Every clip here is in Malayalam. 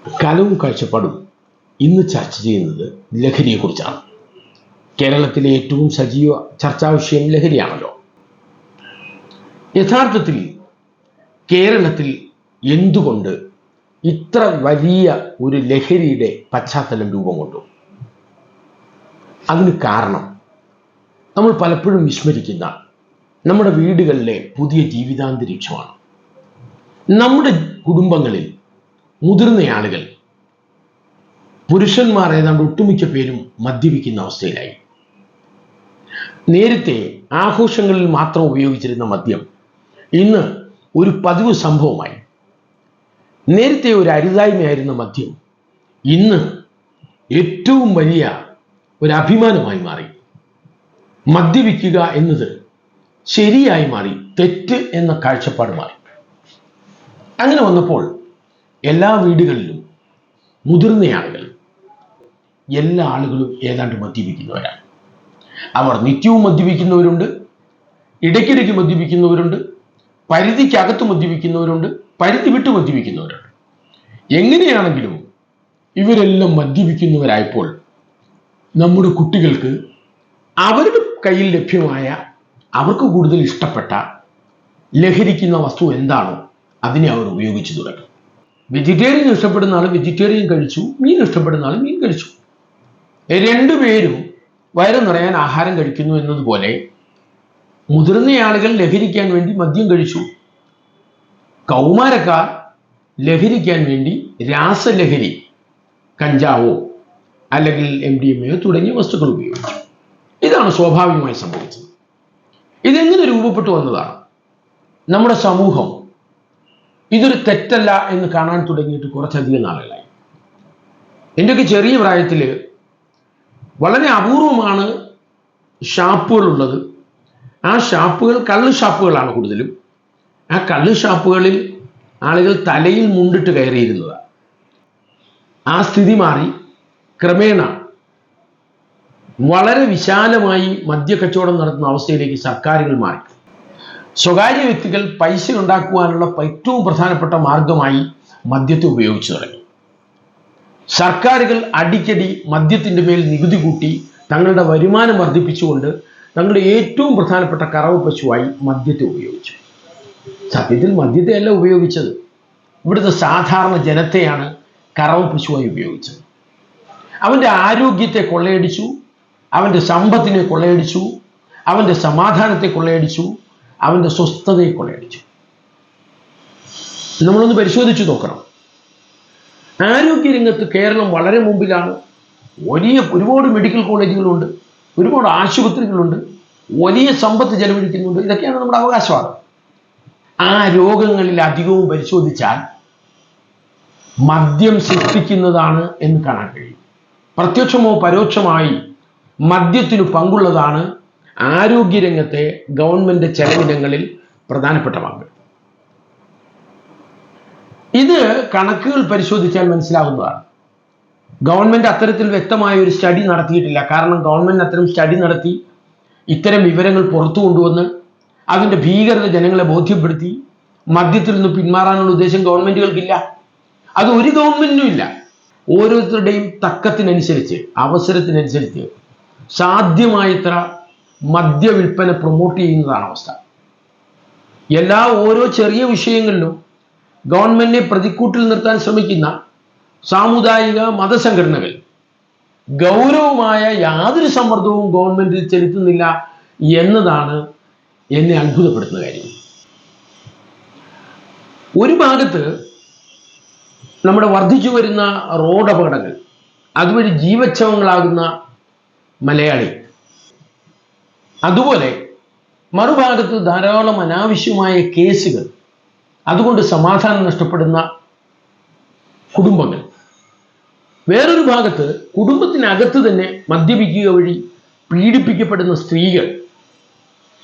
കലവും കാഴ്ചപ്പാടും ഇന്ന് ചർച്ച ചെയ്യുന്നത് ലഹരിയെക്കുറിച്ചാണ്. കേരളത്തിലെ ഏറ്റവും സജീവ ചർച്ചാ വിഷയം ലഹരിയാണല്ലോ. യഥാർത്ഥത്തിൽ കേരളത്തിൽ എന്തുകൊണ്ട് ഇത്ര വലിയ ഒരു ലഹരിയുടെ പശ്ചാത്തലം രൂപം കൊണ്ടു? അതിന് കാരണം നമ്മൾ പലപ്പോഴും വിസ്മരിക്കുന്ന നമ്മുടെ വീടുകളിലെ പുതിയ ജീവിതാന്തരീക്ഷമാണ്. നമ്മുടെ കുടുംബങ്ങളിൽ മുതിർന്ന ആളുകൾ, പുരുഷന്മാർ ഏതാണ്ട് ഒട്ടുമിക്ക പേരും മദ്യപിക്കുന്ന അവസ്ഥയിലായി. നേരത്തെ ആഘോഷങ്ങളിൽ മാത്രം ഉപയോഗിച്ചിരുന്ന മദ്യം ഇന്ന് ഒരു പതിവ് സംഭവമായി. നേരത്തെ ഒരു അരുതായ്മയായിരുന്ന മദ്യം ഇന്ന് ഏറ്റവും വലിയ ഒരു അഭിമാനമായി മാറി. മദ്യപിക്കുക എന്നത് ശരിയായി മാറി, തെറ്റ് എന്ന കാഴ്ചപ്പാട് മാറി. അങ്ങനെ വന്നപ്പോൾ എല്ലാ വീടുകളിലും മുതിർന്ന ആളുകൾ, എല്ലാ ആളുകളും ഏതാണ്ട് മദ്യപിക്കുന്നവരാണ്. അവർ നിത്യവും മദ്യപിക്കുന്നവരുണ്ട്, ഇടയ്ക്കിടയ്ക്ക് മദ്യപിക്കുന്നവരുണ്ട്, പരിധിക്കകത്ത് മദ്യപിക്കുന്നവരുണ്ട്, പരിധി വിട്ട് മദ്യപിക്കുന്നവരുണ്ട്. എങ്ങനെയാണെങ്കിലും ഇവരെല്ലാം മദ്യപിക്കുന്നവരായപ്പോൾ നമ്മുടെ കുട്ടികൾക്ക് അവരുടെ കയ്യിൽ ലഭ്യമായ, അവർക്ക് കൂടുതൽ ഇഷ്ടപ്പെട്ട ലഹരിക്കുന്ന വസ്തു എന്താണോ അതിനെ അവർ ഉപയോഗിച്ചു തുടങ്ങി. വെജിറ്റേറിയൻ ഇഷ്ടപ്പെടുന്ന ആൾ വെജിറ്റേറിയൻ കഴിച്ചു, മീൻ ഇഷ്ടപ്പെടുന്ന ആൾ മീൻ കഴിച്ചു. രണ്ടുപേരും വയറ് നിറയാൻ ആഹാരം കഴിക്കുന്നു എന്നതുപോലെ മുതിർന്ന ആളുകൾ ലഹരിക്കാൻ വേണ്ടി മദ്യം കഴിച്ചു. കൗമാരക്കാർ ലഹരിക്കാൻ വേണ്ടി രാസലഹരി, കഞ്ചാവോ അല്ലെങ്കിൽ MDMA തുടങ്ങിയ വസ്തുക്കൾ ഉപയോഗിച്ചു. ഇതാണ് സ്വാഭാവികമായി സംഭവിച്ചത്. ഇതെങ്ങനെ രൂപപ്പെട്ടു വന്നതാണ്? നമ്മുടെ സമൂഹം ഇതൊരു തെറ്റല്ല എന്ന് കാണാൻ തുടങ്ങിയിട്ട് കുറച്ചധികം നാളുകളായി. എൻ്റെയൊക്കെ ചെറിയ പ്രായത്തിൽ വളരെ അപൂർവമാണ് ഷാപ്പുകളുള്ളത്. ആ ഷാപ്പുകൾ കള്ള് ഷാപ്പുകളാണ് കൂടുതലും. ആ കള്ള് ഷാപ്പുകളിൽ ആളുകൾ തലയിൽ മുണ്ടിട്ട് കയറിയിരുന്നതാണ്. ആ സ്ഥിതി മാറി ക്രമേണ വളരെ വിശാലമായി മദ്യക്കച്ചവടം നടത്തുന്ന അവസ്ഥയിലേക്ക് സർക്കാരുകൾ മാറി. സ്വകാര്യ വ്യക്തികൾ പൈസ ഉണ്ടാക്കുവാനുള്ള ഏറ്റവും പ്രധാനപ്പെട്ട മാർഗമായി മദ്യത്തെ ഉപയോഗിച്ചു തുടങ്ങി. സർക്കാരുകൾ അടിക്കടി മദ്യത്തിൻ്റെ മേൽ നികുതി കൂട്ടി തങ്ങളുടെ വരുമാനം വർദ്ധിപ്പിച്ചുകൊണ്ട് തങ്ങളുടെ ഏറ്റവും പ്രധാനപ്പെട്ട കറവ് പശുവായി മദ്യത്തെ ഉപയോഗിച്ചു. സത്യത്തിൽ മദ്യത്തെയല്ല ഉപയോഗിച്ചത്, ഇവിടുത്തെ സാധാരണ ജനത്തെയാണ് കറവ് പശുവായി ഉപയോഗിച്ചത്. അവൻ്റെ ആരോഗ്യത്തെ കൊള്ളയടിച്ചു, അവൻ്റെ സമ്പത്തിനെ കൊള്ളയടിച്ചു, അവൻ്റെ സമാധാനത്തെ കൊള്ളയടിച്ചു, അവൻ്റെ സ്വസ്ഥതയെ കൊള്ളയടിച്ചു. നമ്മളൊന്ന് പരിശോധിച്ചു നോക്കണം. ആരോഗ്യരംഗത്ത് കേരളം വളരെ മുമ്പിലാണ്. ഒരുപാട് മെഡിക്കൽ കോളേജുകളുണ്ട്, ഒരുപാട് ആശുപത്രികളുണ്ട്, വലിയ സമ്പത്ത് ചെലവഴിക്കുന്നുണ്ട്. ഇതൊക്കെയാണ് നമ്മുടെ അവകാശവാദം. ആ രോഗങ്ങളിൽ അധികവും പരിശോധിച്ചാൽ മദ്യം സൃഷ്ടിക്കുന്നതാണ് എന്ന് കാണാൻ കഴിയും. പ്രത്യക്ഷമോ പരോക്ഷമായി മദ്യത്തിനു പങ്കുള്ളതാണ് ആരോഗ്യരംഗത്തെ ഗവൺമെന്റ് ചെലവിനങ്ങളിൽ പ്രധാനപ്പെട്ട പങ്ക്. ഇത് കണക്കുകൾ പരിശോധിച്ചാൽ മനസ്സിലാകുന്നതാണ്. ഗവൺമെന്റ് അത്തരത്തിൽ വ്യക്തമായ ഒരു സ്റ്റഡി നടത്തിയിട്ടില്ല. കാരണം ഗവൺമെന്റ് അത്തരം സ്റ്റഡി നടത്തി ഇത്തരം വിവരങ്ങൾ പുറത്തു കൊണ്ടുവന്ന് അതിൻ്റെ ഭീകരത ജനങ്ങളെ ബോധ്യപ്പെടുത്തി മദ്യത്തിൽ നിന്ന് പിന്മാറാനുള്ള ഉദ്ദേശം ഗവൺമെന്റുകൾക്കില്ല. അത് ഒരു ഗവൺമെന്റിനും ഇല്ല. ഓരോരുത്തരുടെയും തക്കത്തിനനുസരിച്ച്, അവസരത്തിനനുസരിച്ച് സാധ്യമായത്ര മദ്യവിൽപ്പന പ്രൊമോട്ട് ചെയ്യുന്നതാണ് അവസ്ഥ. ഓരോ ചെറിയ വിഷയങ്ങളിലും ഗവൺമെന്റിനെ പ്രതിക്കൂട്ടിൽ നിർത്താൻ ശ്രമിക്കുന്ന സാമുദായിക മതസംഘടനകൾ ഗൗരവമായ യാതൊരു സമ്മർദ്ദവും ഗവൺമെന്റിൽ ചെലുത്തുന്നില്ല എന്നതാണ് എന്നെ അത്ഭുതപ്പെടുത്തുന്ന കാര്യം. ഒരു ഭാഗത്ത് നമ്മുടെ വർദ്ധിച്ചു വരുന്ന റോഡ് അപകടങ്ങൾ, അതുവഴി ജീവച്ഛവങ്ങളാകുന്ന മലയാളി, അതുപോലെ മറുഭാഗത്ത് ധാരാളം അനാവശ്യമായ കേസുകൾ, അതുകൊണ്ട് സമാധാനം നഷ്ടപ്പെടുന്ന കുടുംബങ്ങൾ. വേറൊരു ഭാഗത്ത് കുടുംബത്തിനകത്ത് തന്നെ മദ്യപിക്കുക വഴി പീഡിപ്പിക്കപ്പെടുന്ന സ്ത്രീകൾ,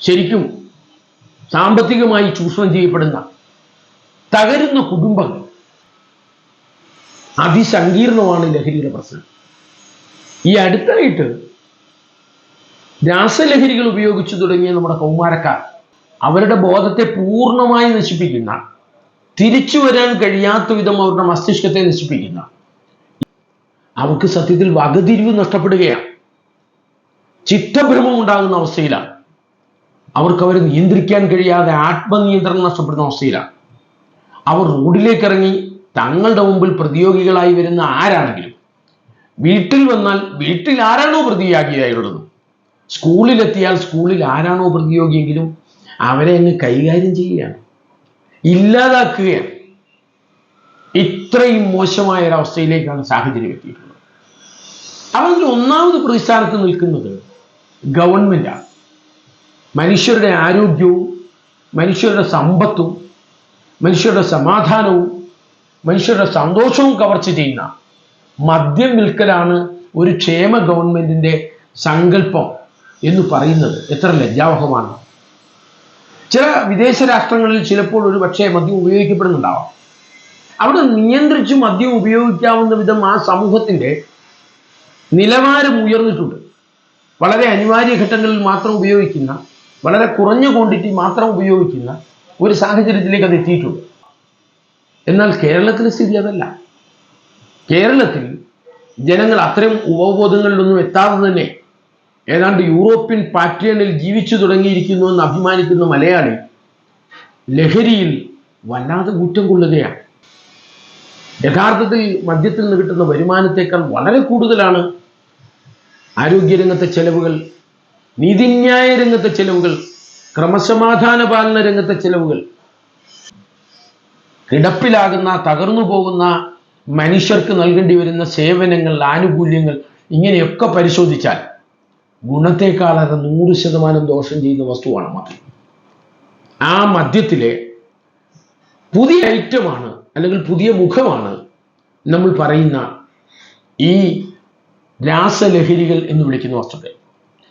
ശരിക്കും സാമ്പത്തികമായി ചൂഷണം ചെയ്യപ്പെടുന്ന തകരുന്ന കുടുംബങ്ങൾ. അതിസങ്കീർണമാണ് ലഹരിയുടെ പ്രശ്നം. ഈ അടുത്തായിട്ട് രാസലഹരികൾ ഉപയോഗിച്ചു തുടങ്ങിയ നമ്മുടെ കൗമാരക്കാർ അവരുടെ ബോധത്തെ പൂർണ്ണമായി നശിപ്പിക്കുന്ന തിരിച്ചു വരാൻ കഴിയാത്ത വിധം അവരുടെ മസ്തിഷ്കത്തെ നശിപ്പിക്കുന്ന, അവർക്ക് സത്യത്തിൽ വകതിരിവ് നഷ്ടപ്പെടുകയാണ്, ചിത്തഭ്രമം ഉണ്ടാകുന്ന അവസ്ഥയിലാണ്, അവരെ നിയന്ത്രിക്കാൻ കഴിയാതെ ആത്മനിയന്ത്രണം നഷ്ടപ്പെടുന്ന അവസ്ഥയിലാണ്. അവർ റോഡിലേക്ക് ഇറങ്ങി തങ്ങളുടെ മുമ്പിൽ പ്രതിയോഗികളായി വരുന്ന ആരാണെങ്കിലും, വീട്ടിൽ വന്നാൽ വീട്ടിൽ ആരാണോ പ്രതിയോഗിയായുള്ളത്, സ്കൂളിലെത്തിയാൽ സ്കൂളിൽ ആരാണോ പ്രതിയോഗിയെങ്കിലും അവരെ അങ്ങ് കൈകാര്യം ചെയ്യുകയാണ്, ഇല്ലാതാക്കുകയാണ്. ഇത്രയും മോശമായ ഒരവസ്ഥയിലേക്കാണ് സാഹചര്യം എത്തിയിട്ടുള്ളത്. അവരിൽ ഒന്നാമത് പ്രതിസ്ഥാനത്ത് നിൽക്കുന്നത് ഗവൺമെന്റാണ്. മനുഷ്യരുടെ ആരോഗ്യവും മനുഷ്യരുടെ സമ്പത്തും മനുഷ്യരുടെ സമാധാനവും മനുഷ്യരുടെ സന്തോഷവും കവർച്ച ചെയ്യുന്ന മദ്യം വിൽക്കലാണ് ഒരു ക്ഷേമ ഗവൺമെന്റിന്റെ സങ്കല്പം എന്ന് പറയുന്നത് എത്ര ലജ്ജാവഹമാണ്. ചില വിദേശ രാഷ്ട്രങ്ങളിൽ ചിലപ്പോൾ ഒരു പക്ഷേ മദ്യം ഉപയോഗിക്കപ്പെടുന്നുണ്ടാവാം. അവിടെ നിയന്ത്രിച്ച് മദ്യം ഉപയോഗിക്കാവുന്ന വിധം ആ സമൂഹത്തിന്റെ നിലവാരം ഉയർന്നിട്ടുണ്ട്. വളരെ അനിവാര്യ ഘട്ടങ്ങളിൽ മാത്രം ഉപയോഗിക്കുന്ന, വളരെ കുറഞ്ഞ ക്വാണ്ടിറ്റി മാത്രം ഉപയോഗിക്കുന്ന ഒരു സാഹചര്യത്തിലേക്ക് അത് എത്തിയിട്ടുണ്ട്. എന്നാൽ കേരളത്തിലെ സ്ഥിതി അതല്ല. കേരളത്തിൽ ജനങ്ങൾ അത്തരം ഉപബോധങ്ങളിലൊന്നും എത്താതെ തന്നെ ഏതാണ്ട് യൂറോപ്യൻ പാറ്റേണിൽ ജീവിച്ചു തുടങ്ങിയിരിക്കുന്നു എന്ന് അഭിമാനിക്കുന്ന മലയാളി ലഹരിയിൽ വല്ലാതെ ഊറ്റം കൊള്ളുകയാണ്. യഥാർത്ഥത്തിൽ മദ്യത്തിൽ നിന്ന് കിട്ടുന്ന വരുമാനത്തേക്കാൾ വളരെ കൂടുതലാണ് ആരോഗ്യരംഗത്തെ ചെലവുകൾ, നീതിന്യായ രംഗത്തെ ചെലവുകൾ, ക്രമസമാധാന പാലന രംഗത്തെ ചെലവുകൾ. കിടപ്പിലാകുന്ന, തകർന്നു പോകുന്ന മനുഷ്യർക്ക് നൽകേണ്ടി വരുന്ന സേവനങ്ങൾ, ആനുകൂല്യങ്ങൾ, ഇങ്ങനെയൊക്കെ പരിശോധിച്ചാൽ ഗുണത്തെക്കാളേറെ 100% ദോഷം ചെയ്യുന്ന വസ്തുവാണ് മദ്യം. ആ മദ്യത്തിലെ പുതിയ ഐറ്റമാണ് അല്ലെങ്കിൽ പുതിയ മുഖമാണ് നമ്മൾ പറയുന്ന ഈ രാസലഹരികൾ എന്ന് വിളിക്കുന്ന വസ്തുക്കൾ.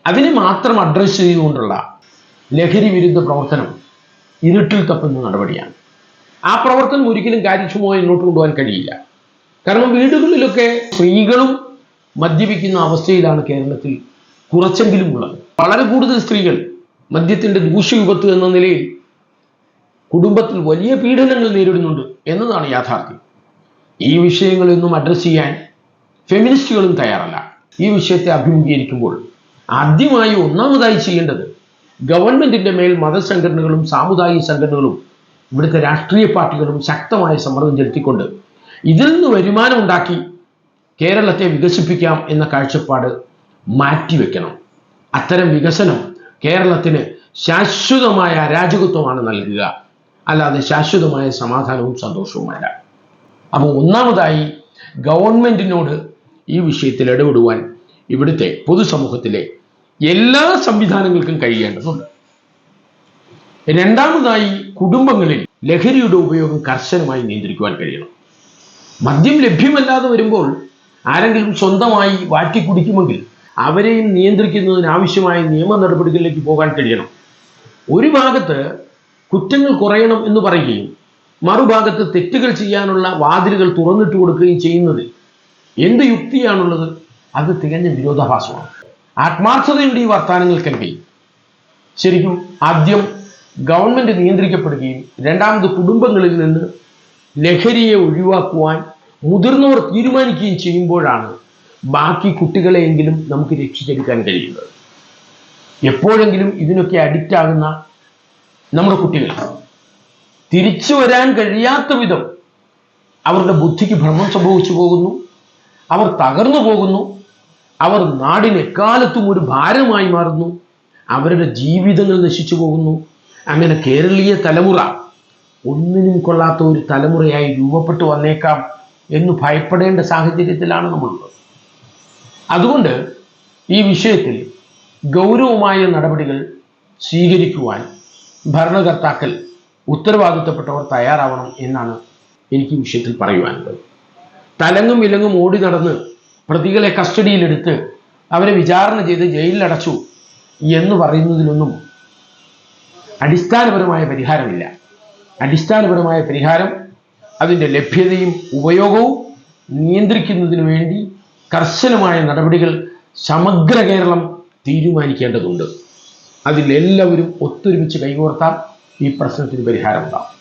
അതിനെ മാത്രം അഡ്രസ് ചെയ്തുകൊണ്ടുള്ള ലഹരി വിരുദ്ധ പ്രവർത്തനം ഇരുട്ടിൽ തപ്പുന്ന നടപടിയാണ്. ആ പ്രവർത്തനം ഒരിക്കലും കാര്യക്ഷമമായി മുന്നോട്ട് കൊണ്ടുപോകാൻ കഴിയില്ല. കാരണം വീടുകളിലൊക്കെ സ്ത്രീകളും മദ്യപിക്കുന്ന അവസ്ഥയിലാണ് കേരളത്തിൽ കുറച്ചെങ്കിലും ഉള്ളത്. വളരെ കൂടുതൽ സ്ത്രീകൾ മദ്യത്തിന്റെ ദൂഷ്യവിപത്ത് എന്ന നിലയിൽ കുടുംബത്തിൽ വലിയ പീഡനങ്ങൾ നേരിടുന്നുണ്ട് എന്നതാണ് യാഥാർത്ഥ്യം. ഈ വിഷയങ്ങളൊന്നും അഡ്രസ് ചെയ്യാൻ ഫെമിനിസ്റ്റുകളും തയ്യാറല്ല. ഈ വിഷയത്തെ അഭിമുഖീകരിക്കുമ്പോൾ ആദ്യമായി ഒന്നാമതായി ചെയ്യേണ്ടത് ഗവൺമെന്റിന്റെ മേൽ മതസംഘടനകളും സാമുദായിക സംഘടനകളും ഇവിടുത്തെ രാഷ്ട്രീയ പാർട്ടികളും ശക്തമായ സമ്മർദ്ദം ചെലുത്തിക്കൊണ്ട് ഇതിൽ നിന്ന് വരുമാനം ഉണ്ടാക്കി കേരളത്തെ വികസിപ്പിക്കാം എന്ന കാഴ്ചപ്പാട് മാറ്റിവെക്കണം. അത്തരം വികസനം കേരളത്തിന് ശാശ്വതമായ അരാജകത്വമാണ് നൽകുക, അല്ലാതെ ശാശ്വതമായ സമാധാനവും സന്തോഷവുമല്ല. അപ്പോൾ ഒന്നാമതായി ഗവൺമെന്റിനോട് ഈ വിഷയത്തിൽ ഇടപെടുവാൻ ഇവിടുത്തെ പൊതുസമൂഹത്തിലെ എല്ലാ സംവിധാനങ്ങൾക്കും കഴിയേണ്ടതുണ്ട്. രണ്ടാമതായി കുടുംബങ്ങളിൽ ലഹരിയുടെ ഉപയോഗം കർശനമായി നിയന്ത്രിക്കുവാൻ കഴിയണം. മദ്യം ലഭ്യമല്ലാതെ വരുമ്പോൾ ആരെങ്കിലും സ്വന്തമായി വാറ്റി കുടിക്കുമെങ്കിൽ അവരെയും നിയന്ത്രിക്കുന്നതിന് ആവശ്യമായ നിയമ നടപടികളിലേക്ക് പോകാൻ കഴിയണം. ഒരു ഭാഗത്ത് കുറ്റങ്ങൾ കുറയണം എന്ന് പറയുകയും മറുഭാഗത്ത് തെറ്റുകൾ ചെയ്യാനുള്ള വാതിലുകൾ തുറന്നിട്ട് കൊടുക്കുകയും ചെയ്യുന്നതിൽ എന്ത് യുക്തിയാണുള്ളത്? അത് തികഞ്ഞ വിരോധാഭാസമാണ്. ആത്മാർത്ഥതയുടെ ഈ വർത്തമാനങ്ങൾക്കെങ്കിൽ ശരിക്കും ആദ്യം ഗവൺമെന്റ് നിയന്ത്രിക്കപ്പെടുകയും രണ്ടാമത് കുടുംബങ്ങളിൽ നിന്ന് ലഹരിയെ ഒഴിവാക്കുവാൻ മുതിർന്നവർ തീരുമാനിക്കുകയും ചെയ്യുമ്പോഴാണ് ബാക്കി കുട്ടികളെയെങ്കിലും നമുക്ക് രക്ഷിച്ചെടുക്കാൻ കഴിയുന്നത്. എപ്പോഴെങ്കിലും ഇതിനൊക്കെ അഡിക്റ്റ് ആകുന്ന നമ്മുടെ കുട്ടികൾ തിരിച്ചു വരാൻ കഴിയാത്ത വിധം അവരുടെ ബുദ്ധിക്ക് ഭ്രമം സംഭവിച്ചു പോകുന്നു, അവർ തകർന്നു പോകുന്നു, അവർ നാടിന് എക്കാലത്തും ഒരു ഭാരമായി മാറുന്നു, അവരുടെ ജീവിതങ്ങൾ നശിച്ചു പോകുന്നു. അങ്ങനെ കേരളീയ തലമുറ ഒന്നിനും കൊള്ളാത്ത ഒരു തലമുറയായി രൂപപ്പെട്ടു വന്നേക്കാം എന്ന് ഭയപ്പെടേണ്ട സാഹചര്യത്തിലാണ് നമ്മളുള്ളത്. അതുകൊണ്ട് ഈ വിഷയത്തിൽ ഗൗരവമായ നടപടികൾ സ്വീകരിക്കുവാൻ ഭരണകർത്താക്കൾ, ഉത്തരവാദിത്തപ്പെട്ടവർ തയ്യാറാവണം എന്നാണ് എനിക്ക് ഈ വിഷയത്തിൽ പറയുവാനുള്ളത്. തലങ്ങും വിലങ്ങും ഓടി നടന്ന് പ്രതികളെ കസ്റ്റഡിയിലെടുത്ത് അവരെ വിചാരണ ചെയ്ത് ജയിലിലടച്ചു എന്ന് പറയുന്നതിലൊന്നും അടിസ്ഥാനപരമായ പരിഹാരമില്ല. അടിസ്ഥാനപരമായ പരിഹാരം അതിൻ്റെ ലഭ്യതയും ഉപയോഗവും നിയന്ത്രിക്കുന്നതിന് വേണ്ടി കർശനമായ നടപടികൾ സമഗ്ര കേരളം തീരുമാനിക്കേണ്ടതുണ്ട്. അതിലെല്ലാവരും ഒത്തൊരുമിച്ച് കൈകോർത്താൽ ഈ പ്രശ്നത്തിന് പരിഹാരമുണ്ടാകും.